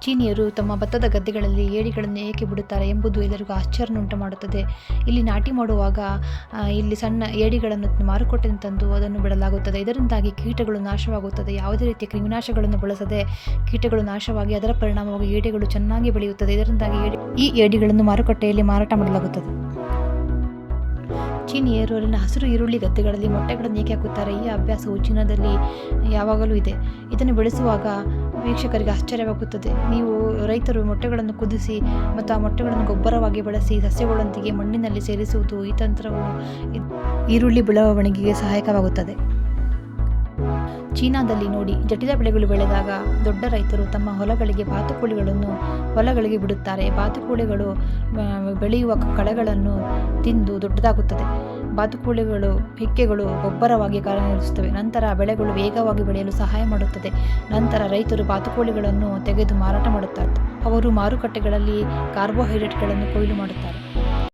ಚೀನಿಯರು ತಮ್ಮ ಭತ್ತದ ಗದ್ದೆಗಳಲ್ಲಿ ಏಡಿಗಳನ್ನು ಏಕೆ ಬಿಡುತ್ತಾರೆ ಎಂಬುದು ಎಲ್ಲರಿಗೂ ಆಶ್ಚರ್ಯನುಂಟು ಮಾಡುತ್ತದೆ. ಇಲ್ಲಿ ನಾಟಿ ಮಾಡುವಾಗ ಇಲ್ಲಿ ಸಣ್ಣ ಏಡಿಗಳನ್ನು ಮಾರುಕಟ್ಟೆಗೆ ತಂದು ಅದನ್ನು ಬಿಡಲಾಗುತ್ತದೆ. ಇದರಿಂದಾಗಿ ಕೀಟಗಳು ನಾಶವಾಗುತ್ತದೆ. ಯಾವುದೇ ರೀತಿಯ ಕ್ರಿಮಿನಾಶಗಳನ್ನು ಬಳಸದೆ ಕೀಟಗಳು ನಾಶವಾಗಿ ಅದರ ಪರಿಣಾಮವಾಗಿ ಏಡಿಗಳು ಚೆನ್ನಾಗಿ ಬೆಳೆಯುತ್ತದೆ. ಇದರಿಂದಾಗಿ ಈ ಏಡಿಗಳನ್ನು ಮಾರುಕಟ್ಟೆಯಲ್ಲಿ ಮಾರಾಟ ಮಾಡಲಾಗುತ್ತದೆ. ಚೀನಿಯರು ಅಲ್ಲಿನ ಹಸಿರು ಈರುಳ್ಳಿ ಗದ್ದೆಗಳಲ್ಲಿ ಮೊಟ್ಟೆಗಳನ್ನು ಏಕೆ ಹಾಕುತ್ತಾರೆ? ಈ ಅಭ್ಯಾಸವು ಚೀನಾದಲ್ಲಿ ಯಾವಾಗಲೂ ಇದೆ. ಇದನ್ನು ಬೆಳೆಸುವಾಗ ವೀಕ್ಷಕರಿಗೆ ಆಶ್ಚರ್ಯವಾಗುತ್ತದೆ. ರೈತರು ಮೊಟ್ಟೆಗಳನ್ನು ಕುದಿಸಿ ಮತ್ತು ಆ ಮೊಟ್ಟೆಗಳನ್ನು ಗೊಬ್ಬರವಾಗಿ ಬಳಸಿ ಸಸ್ಯಗಳೊಂದಿಗೆ ಮಣ್ಣಿನಲ್ಲಿ ಸೇರಿಸುವುದು. ಈ ತಂತ್ರವು ಈರುಳ್ಳಿ ಬೆಳವಣಿಗೆಗೆ ಸಹಾಯಕವಾಗುತ್ತದೆ. ಚೀನಾದಲ್ಲಿ ನೋಡಿ, ಜಟಿಲ ಬೆಳೆಗಳು ಬೆಳೆದಾಗ ದೊಡ್ಡ ರೈತರು ತಮ್ಮ ಹೊಲಗಳಿಗೆ ಬಿಡುತ್ತಾರೆ. ಬಾತುಕೋಳಿಗಳು ಬೆಳೆಯುವ ಕಳೆಗಳನ್ನು ತಿಂದು ದೊಡ್ಡದಾಗುತ್ತದೆ. ಬಾತುಕೋಳಿಗಳು ಹಿಕ್ಕೆಗಳು ಗೊಬ್ಬರವಾಗಿ ಕಾರ್ಯನಿರ್ವಹಿಸುತ್ತವೆ. ನಂತರ ಬೆಳೆಗಳು ವೇಗವಾಗಿ ಬೆಳೆಯಲು ಸಹಾಯ ಮಾಡುತ್ತದೆ. ನಂತರ ರೈತರು ಬಾತುಕೋಳಿಗಳನ್ನು ತೆಗೆದು ಮಾರಾಟ ಮಾಡುತ್ತಾರೆ. ಅವರು ಮಾರುಕಟ್ಟೆಗಳಲ್ಲಿ ಕಾರ್ಬೋಹೈಡ್ರೇಟ್ಗಳನ್ನು ಕೊಯ್ಲು ಮಾಡುತ್ತಾರೆ.